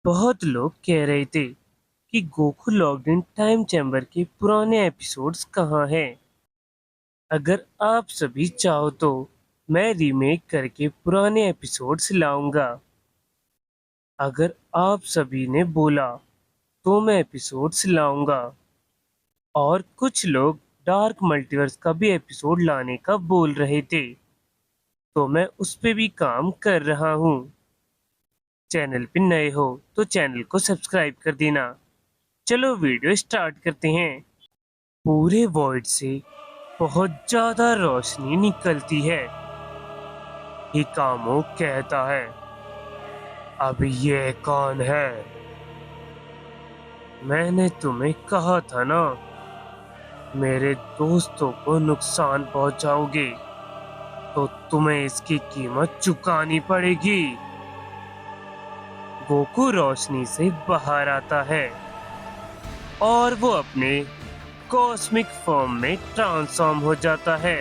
बहुत लोग कह रहे थे कि Goku locked in time chamber के पुराने एपिसोड्स कहाँ हैं। अगर आप सभी चाहो तो मैं रीमेक करके पुराने एपिसोड्स लाऊंगा। अगर आप सभी ने बोला तो मैं एपिसोड्स लाऊंगा। और कुछ लोग डार्क मल्टीवर्स का भी एपिसोड लाने का बोल रहे थे, तो मैं उस पे भी काम कर रहा हूँ। चैनल पे नए हो तो चैनल को सब्सक्राइब कर देना। चलो वीडियो स्टार्ट करते हैं। पूरे वॉइड से बहुत ज्यादा रोशनी निकलती है। हिकामो कहता है, अब ये कौन है? मैंने तुम्हें कहा था ना, मेरे दोस्तों को नुकसान पहुंचाओगे तो तुम्हें इसकी कीमत चुकानी पड़ेगी। गोकू रोशनी से बाहर आता है और वो अपने कॉस्मिक फॉर्म में ट्रांसफॉर्म हो जाता है।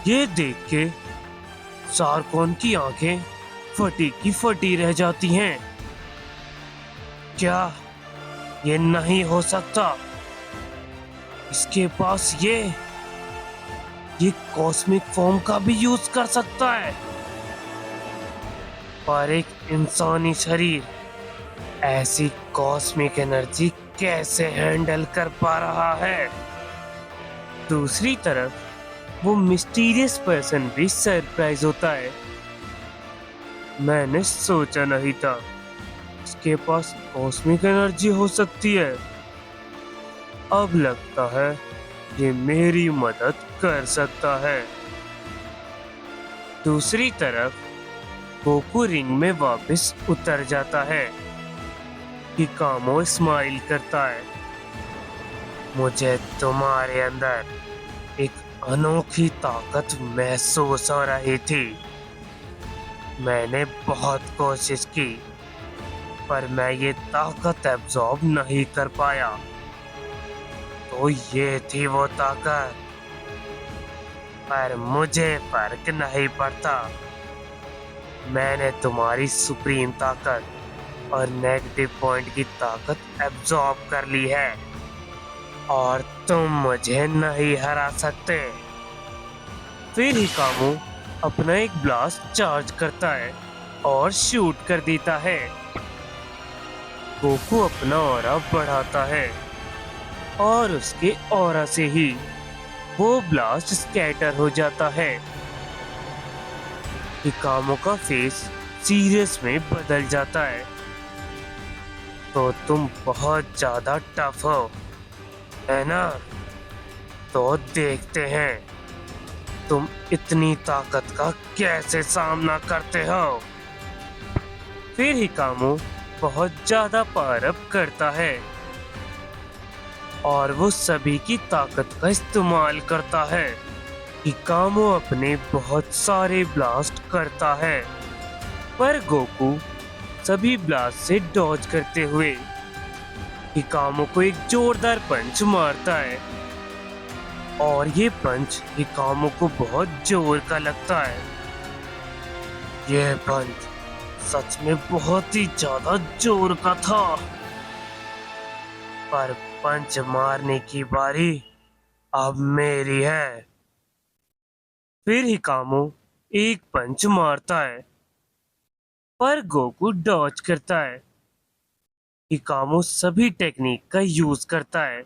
ये देख के सारकोन की आंखें फटी की फटी रह जाती हैं। क्या ये नहीं हो सकता? इसके पास ये कॉस्मिक फॉर्म का भी यूज कर सकता है। पर एक इंसानी शरीर ऐसी कॉस्मिक एनर्जी कैसे हैंडल कर पा रहा है? दूसरी तरफ वो मिस्टीरियस पर्सन भी सरप्राइज होता है। मैंने सोचा नहीं था इसके पास कॉस्मिक एनर्जी हो सकती है। अब लगता है ये मेरी मदद कर सकता है। दूसरी तरफ गोकू रिंग में वापस उतर जाता है। हिकामो स्माइल करता है, मुझे तुम्हारे अंदर एक अनोखी ताकत महसूस हो रही थी। मैंने बहुत कोशिश की पर मैं ये ताकत एब्जॉर्ब नहीं कर पाया। तो ये थी वो ताकत, पर मुझे फर्क नहीं पड़ता। मैंने तुम्हारी सुप्रीम ताकत और नेगेटिव पॉइंट की ताकत एब्जॉर्ब कर ली है और तुम मुझे नहीं हरा सकते। फिर हिकामो अपना एक ब्लास्ट चार्ज करता है और शूट कर देता है। गोकू अपना ऑरा बढ़ाता है और उसके ऑरा से ही वो ब्लास्ट स्कैटर हो जाता है। हिकामो का फेस सीरियस में बदल जाता है। तो तुम बहुत ज्यादा टफ हो, है ना? तो देखते हैं तुम इतनी ताकत का कैसे सामना करते हो। फिर हिकामो बहुत ज्यादा पावर अप करता है और वो सभी की ताकत का इस्तेमाल करता है। हिकामो अपने बहुत सारे ब्लास्ट करता है, पर गोकू सभी ब्लास्ट से डॉज करते हुए हिकामो को एक जोरदार पंच मारता है और ये पंच हिकामो को बहुत जोर का लगता है। यह पंच सच में बहुत ही ज्यादा जोर का था, पर पंच मारने की बारी अब मेरी है। फिर हिकामो एक पंच मारता है, पर गोकू डॉज करता है। हिकामो सभी टेक्निक का यूज करता है,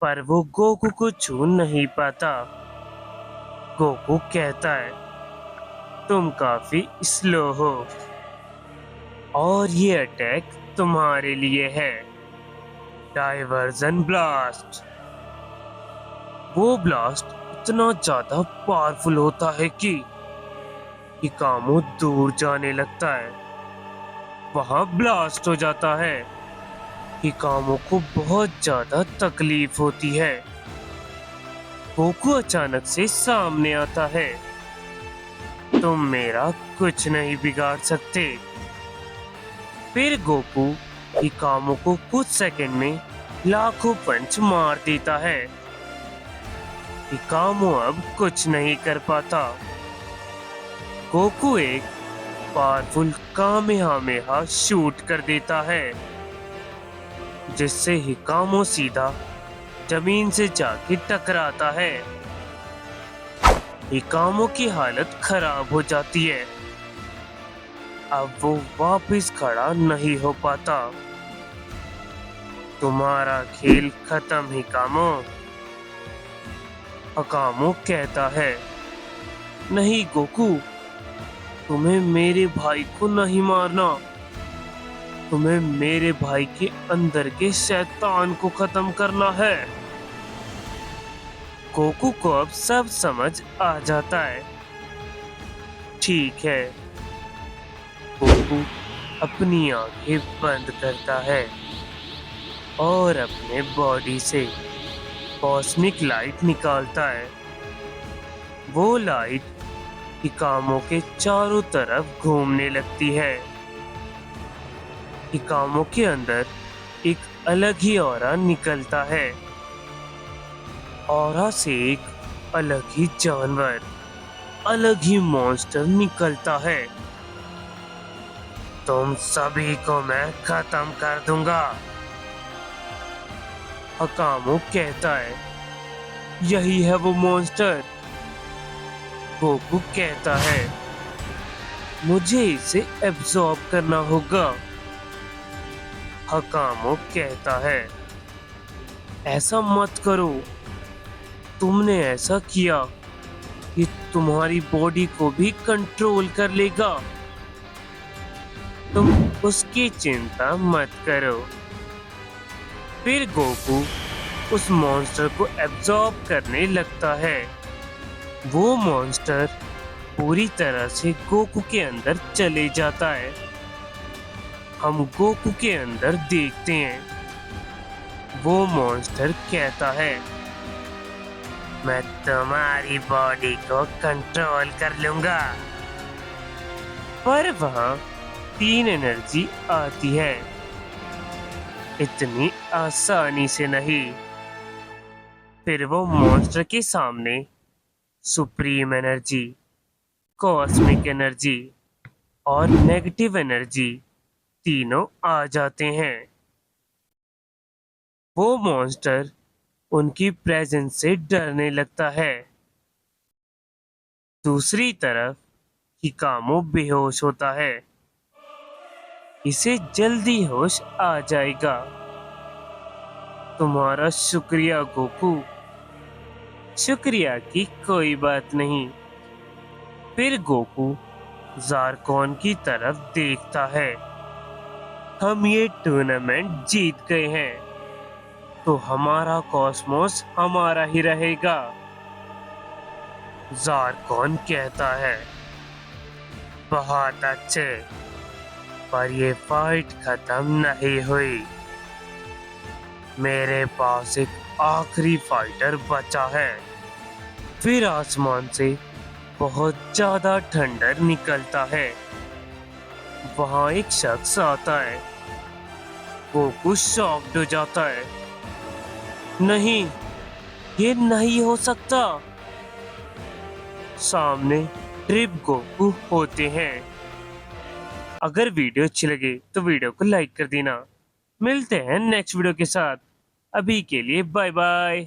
पर वो गोकू को छू नहीं पाता। गोकू कहता है, तुम काफी स्लो हो और ये अटैक तुम्हारे लिए है। Diversion blast. वो ब्लास्ट इतना ज्यादा पावरफुल होता है कि हिकामो दूर जाने लगता है। वहां ब्लास्ट हो जाता है। हिकामो को बहुत ज्यादा तकलीफ होती है। गोकू अचानक से सामने आता है। तुम मेरा कुछ नहीं बिगाड़ सकते। फिर गोकू हिकामो को कुछ सेकंड में लाखों पंच मार देता है। हिकामो अब कुछ नहीं कर पाता। गोकू एक पावरफुल कामेहामेहा शूट कर देता है, जिससे हिकामो सीधा जमीन से जाके टकराता है। हिकामो की हालत खराब हो जाती है। अब वो वापस खड़ा नहीं हो पाता। तुम्हारा खेल खत्म हिकामो। हिकामो कहता है, नहीं गोकू, तुम्हें मेरे भाई को नहीं मारना। तुम्हें मेरे भाई के अंदर के शैतान को खत्म करना है। गोकू को अब सब समझ आ जाता है। ठीक है। गोकू अपनी आंखें बंद करता है और अपने बॉडी से कॉस्मिक लाइट निकालता है। वो लाइट हिकामो के चारों तरफ घूमने लगती है। हिकामो के अंदर एक अलग ही ऑरा निकलता है। ऑरा से एक अलग ही जानवर, अलग ही मॉन्स्टर निकलता है। तुम सभी को मैं खत्म कर दूंगा। हिकामो कहता है, यही है वो मॉन्स्टर। गोकू कहता है, मुझे इसे एब्जॉर्ब करना होगा। हिकामो कहता है, ऐसा मत करो। तुमने ऐसा किया कि तुम्हारी बॉडी को भी कंट्रोल कर लेगा। तुम उसकी चिंता मत करो। फिर गोकू उस मॉन्स्टर को एब्जॉर्ब करने लगता है। वो मॉन्स्टर पूरी तरह से गोकू के अंदर चले जाता है। हम गोकू के अंदर देखते हैं। वो मॉन्स्टर कहता है, मैं तुम्हारी बॉडी को कंट्रोल कर लूंगा। पर वहां 3 एनर्जी आती है। इतनी आसानी से नहीं। फिर वो मॉन्स्टर के सामने सुप्रीम एनर्जी, कॉस्मिक एनर्जी और नेगेटिव एनर्जी तीनों आ जाते हैं। वो मॉन्स्टर उनकी प्रेजेंस से डरने लगता है। दूसरी तरफ हिकामो बेहोश होता है। इसे जल्दी होश आ जाएगा। तुम्हारा शुक्रिया गोकू। शुक्रिया की कोई बात नहीं। फिर गोकू ज़ारकॉन की तरफ देखता है। हम ये टूर्नामेंट जीत गए हैं, तो हमारा कॉस्मोस हमारा ही रहेगा। ज़ारकॉन कहता है, बहुत अच्छे, पर ये फाइट खत्म नहीं हुई। मेरे पास एक आखिरी फाइटर बचा है। फिर आसमान से बहुत ज्यादा थंडर निकलता है। वहां एक शख्स आता है। गोकू शॉक्ड हो जाता है। नहीं, ये नहीं हो सकता। सामने ट्रिप गोकू होते हैं। अगर वीडियो अच्छी लगे तो वीडियो को लाइक कर देना। मिलते हैं नेक्स्ट वीडियो के साथ। अभी के लिए बाय बाय।